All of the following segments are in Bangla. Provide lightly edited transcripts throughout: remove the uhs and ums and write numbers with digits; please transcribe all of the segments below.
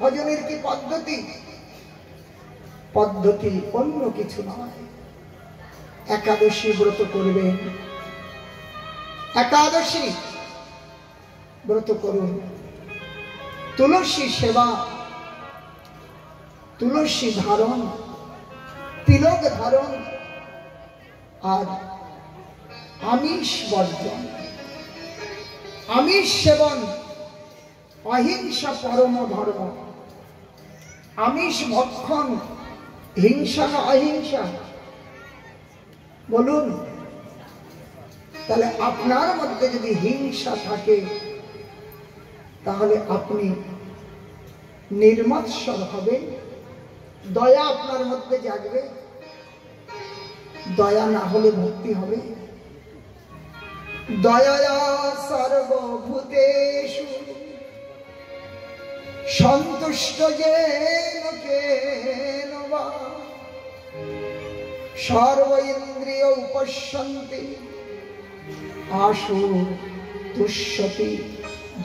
ভজনের কি পদ্ধতি? পদ্ধতি অন্য কিছু নয়। একাদশী ব্রত করবেন, একাদশী ব্রত করুন, তুলসী সেবা, তুলসী ধারণ, তিলক ধারণ, আর আমিষ বর্জন, আমিষ সেবন, অহিংসা পরম ধর্ম। আমিষ ভক্ষণ হিংসা না অহিংসা? বলুন। তাহলে আপনার মধ্যে যদি হিংসা থাকে তাহলে আপনি নির্মৎসর হবেন, দয়া আপনার মধ্যে জাগবে, দয়া না হলে ভক্তি হবে। দয়া সর্বভূতেষু সন্তুষ্ট যেন কেন বা সর্ব ইন্দ্রিয় উপশন্তি আশু তুষ্যতি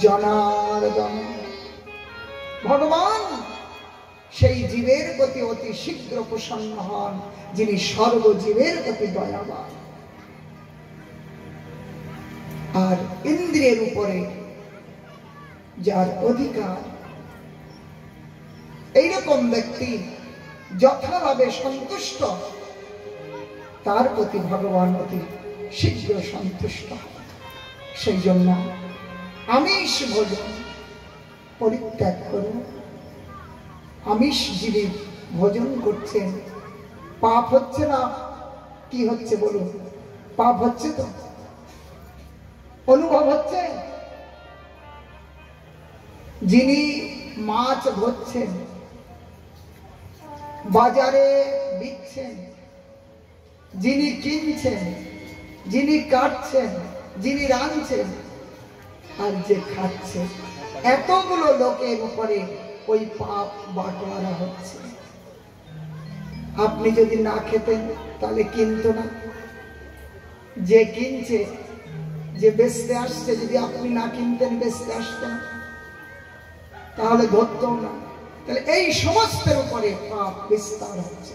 জনার্দন। ভগবান সেই জীবের প্রতি অতি শীঘ্র প্রসন্ন হন যিনি সর্বজীবের প্রতি দয়াবান। আর ইন্দ্রিয়ের উপরে যার অধিকার, এইরকম ব্যক্তি যথাভাবে সন্তুষ্ট, তার প্রতি ভগবান অতি শীঘ্র সন্তুষ্ট। সেই জন্য আমিষ ভোজন পরিত্যাগ করুন। আমিষ জীবী ভোজন করছেন, পাপ হচ্ছে না? কি হচ্ছে বলুন? পাপ হচ্ছে তো? অনুভব হচ্ছে? যিনি মাছ ধরছেন, বাজারে বিকছেন, যিনি কিনছেন, যিনি কাটছেন, যিনি রাঁধছেন, আর যে খাচ্ছে, এতগুলো লোকের উপরে ওই পাপ বাটোয়ারা হচ্ছে। আপনি যদি না খেতেন তাহলে কিনতো না। যে কিনছে, যে বেচতে আসছে, যদি আপনি না কিনতেন বেচতে আসতেন তাহলে ধরতো না। তাহলে এই সমস্তের উপরে পাপ বিস্তার হচ্ছে।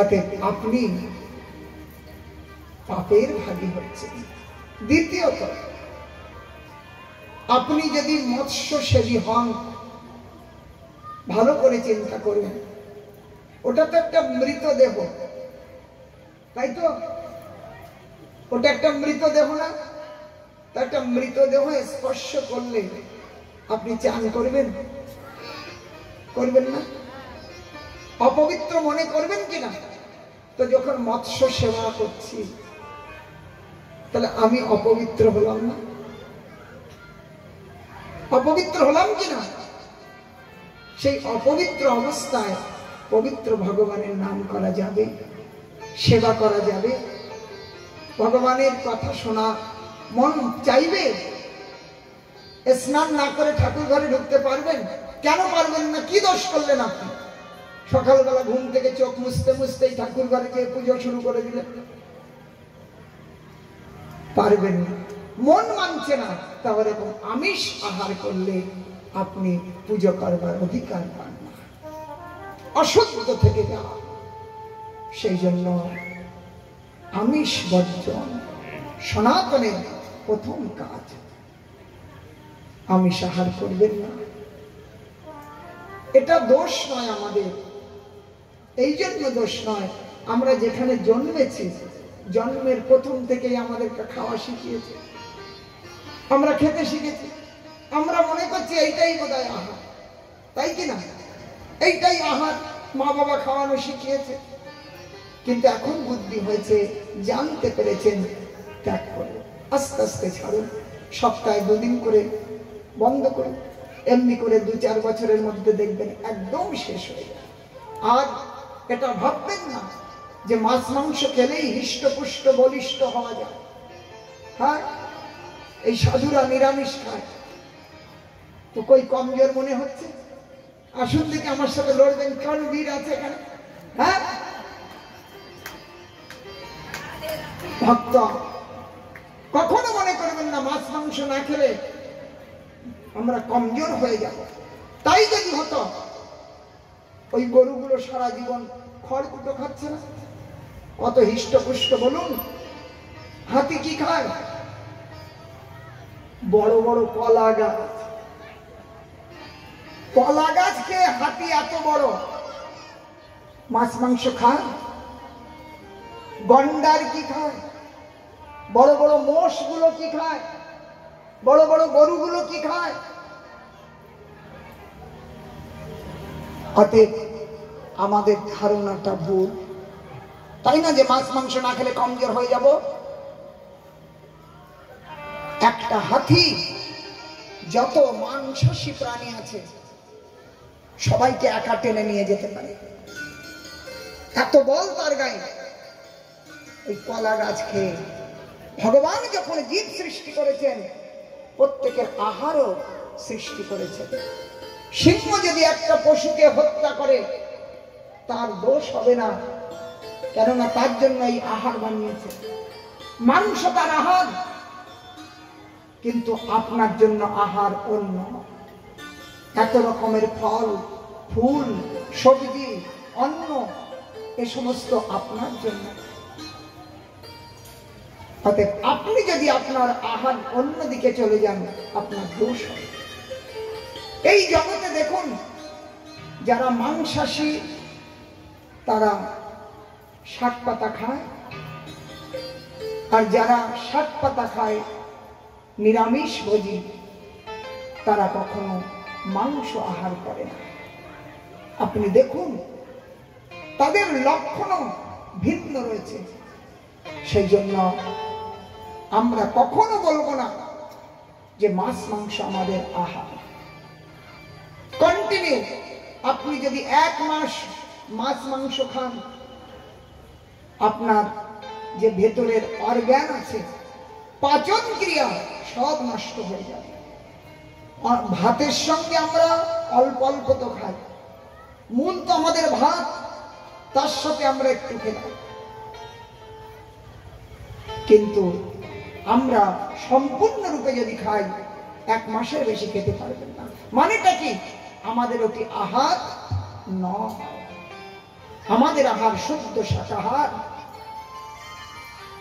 অতএব আপনি পাপের ভাগী হচ্ছেন। দ্বিতীয়ত, আপনি যদি মৎস্যসেবী হন, ভালো করে চিন্তা করবেন, ওটা তো একটা মৃতদেহ, তাই তো? ওটা একটা মৃতদেহ না? তা একটা মৃতদেহ স্পর্শ করলে আপনি চান করবেন? করবেন না? অপবিত্র মনে করবেন কিনা? তো যখন মৎস্য সেবা করছি তাহলে আমি অপবিত্র হলাম না? অপবিত্র হলাম কিনা? সেই অপবিত্র অবস্থায় পবিত্র ভগবানের নাম করা যাবে, সেবা করা যাবে, ভগবানের কথা শোনা মন চাইবে। স্নান না করে ঠাকুর ঘরে ঢুকতে পারবেন? কেন পারবেন না? কি দোষ করলেন আপনি? সকালবেলা ঘুম থেকে চোখ মুছতে মুছতেই ঠাকুর ঘরে গিয়ে পুজো শুরু করে দিলেন? পারবেন না, মন মানছে না। তাহলে আমিষ আহার করলে আপনি পুজো করবার অধিকার পান না, অশুদ্ধ থেকে যাওয়া। সেই জন্য আমিষ বর্জন সনাতনের প্রথম কাজ। আমিষ আহার করবেন না। এটা দোষ নয় আমাদের, এই জন্য দোষ নয়, আমরা যেখানে জন্মেছি, জন্মের প্রথম থেকেই আমাদেরকে খাওয়া শিখিয়েছে, আমরা খেতে শিখেছি। আমরা মনে করছি এইটাই বোধহয় আহার, তাই কিনা? এইটাই আহার, মা বাবা খাওয়ানো শিখিয়েছে। কিন্তু এখন বুদ্ধি হয়েছে, জানতে পেরেছেন, ত্যাগ করুন, আস্তে আস্তে ছাড়ুন। সপ্তাহে 2 দিন করে বন্ধ করুন। এমনি করে 2-4 বছরের মধ্যে দেখবেন একদম শেষ হয়ে যাবে। আর এটা ভাববেন না যে মাছ মাংস খেলেই হৃষ্টপুষ্ট বলিষ্ঠ হওয়া যায়। হ্যাঁ, এই সাধুরা নিরামিষ খায়, তো কই কমজোর মনে হচ্ছে? আসুন দেখি আমার সাথে লড়বেন, কারণ বীর আছে এখানে। হ্যাঁ, ভক্ত কখনো মনে করবেন না মাছ মাংস না খেলে আমরা কমজোর হয়ে যাব। তাই যদি হতো, ওই গরুগুলো সারা জীবন খড়কুটো খাচ্ছে না, কত হৃষ্টপুষ্ট বলুন। হাতি কি খায়? বড় বড় কলা গাছ। কলা গাছ খেয়ে হাতি এত বড়। মাছ মাংস খায়? গন্ডার কি খায়? বড় বড় মোষ গুলো কি খায়? বড় বড় গরুগুলো কি খায়? অতএব আমাদের ধারণাটা ভুল, তাই না, যে মাছ মাংস না খেলে কমজোর হয়ে যাব। একটা হাতি যত মাংসাশী প্রাণী আছে সবাইকে একা টেনে নিয়ে যেতে পারে, এত বল তার গায়ে। ওই কলা গাছ খেয়ে ভগবান যখন জীব সৃষ্টি করেছেন, প্রত্যেকের আহারও সৃষ্টি করেছেন। সিংহ যদি একটা পশুকে হত্যা করে তার দোষ হবে না, কেননা তার জন্য এই আহার বানিয়েছে, মাংস তার আহার। কিন্তু আপনার জন্য আহার অন্য, এত রকমের ফল, ফুল, সবজি, অন্ন, এ সমস্ত আপনার জন্য। অতএব আপনি যদি আপনার আহার অন্যদিকে চলে যান, আপনার দোষ হবে। এই জগতে দেখুন, যারা মাংসাশী তারা শাক পাতা খায়, আর যারা শাক পাতা খায় নিরামিষ ভোজী, তারা কখনো মাংস আহার করে না। আপনি দেখুন, তাদের লক্ষণও ভিন্ন রয়েছে। সেই জন্য আমরা কখনো বলবো না যে মাছ মাংস আমাদের আহার। কন্টিনিউ আপনি যদি 1 মাস মাছ মাংস খান, আপনার যে ভেতরের অর্গান আছে, পাচন ক্রিয়া সব নষ্ট হয়ে যাবে। ভাতের সঙ্গে আমরা অল্প অল্প তো খাই, মূল তো আমাদের ভাত, তার সাথে আমরা একটু খেলাম, কিন্তু আমরা সম্পূর্ণরূপে যদি খাই 1 মাসের বেশি খেতে পারবেন না। মানেটা কি? আমাদের অতি আহার নয়, আমাদের আহার শুদ্ধ শাকাহার।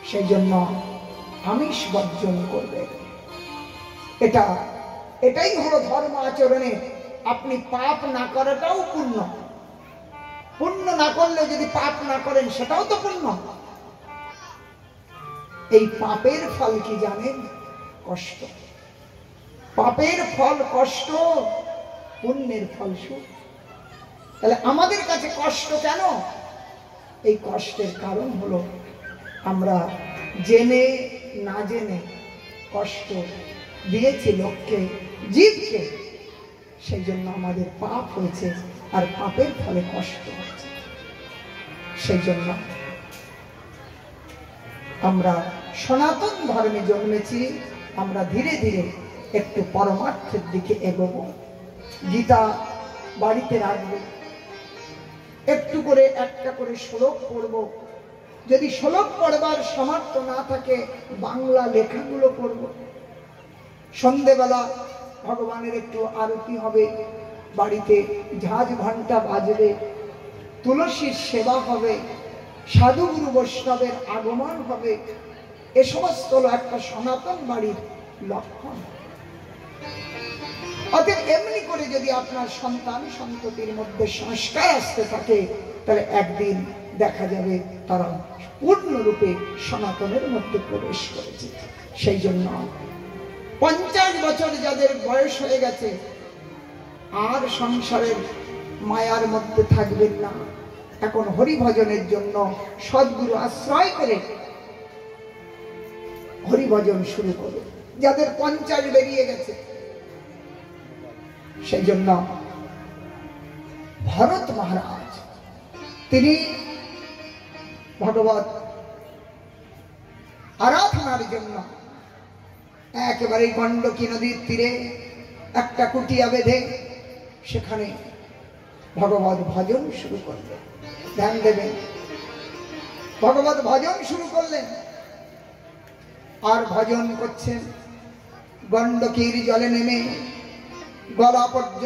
সেই জন্য আমিষ বর্জন করবে। এটাই হলো ধর্ম আচরণে। আপনি পাপ না করাটাও পুণ্য, পুণ্য না করলে যদি পাপ না করেন সেটাও তো পুণ্য। এই পাপের ফল কি জানেন? কষ্ট। পাপের ফল কষ্ট, পুণ্যের ফল সুখ। তাহলে আমাদের কাছে কষ্ট কেন? এই কষ্টের কারণ হলো আমরা জেনে না জেনে কষ্ট দিয়েছি লোককে, জীবকে। সেই জন্য আমাদের পাপ হয়েছে, আর পাপের ফলে কষ্ট হচ্ছে। সেই জন্য আমরা সনাতন ধর্মে জন্মেছি, আমরা ধীরে ধীরে একটু পরমার্থের দিকে এগোবো। গীতা বাড়িতে রাখবো, একটু করে একটা করে শ্লোক পড়বো। যদি শ্লোক পড়বার সামর্থ্য না থাকে, বাংলা লেখাগুলো পড়বো। সন্ধেবেলা ভগবানের একটু আরতি হবে, বাড়িতে ঝাঁঝ ঘন্টা বাজবে, তুলসীর সেবা হবে, সাধুগুরু বৈষ্ণবের আগমন হবে। এ সমস্ত হলো একটা সনাতন বাড়ির লক্ষণ। অতএব এমনি করে যদি আপনার সন্তান সন্ততির মধ্যে সংস্কার আসতে থাকে, তাহলে একদিন দেখা যাবে তারা পূর্ণরূপে সনাতনের মধ্যে প্রবেশ করেছে। সেই জন্য 50 বছর যাদের বয়স হয়ে গেছে, আর সংসারের মায়ার মধ্যে থাকবেন না। এখন হরিভজনের জন্য সদ্গুরু আশ্রয় করে হরিভজন শুরু করো। যাদের 50 বেরিয়ে গেছে, সেই জন্য ভরত মহারাজ তিনি ভগবত আরাধনার জন্য একেবারে গণ্ডকী নদীর তীরে একটা কুটিয়া বেঁধে সেখানে ভগবত ভজন শুরু করলেন। ধ্যান দেবেন, ভগবত ভজন শুরু করলেন। আর ভজন করছেন, গণ্ডকীর জলে নেমে গলা পর্যন্ত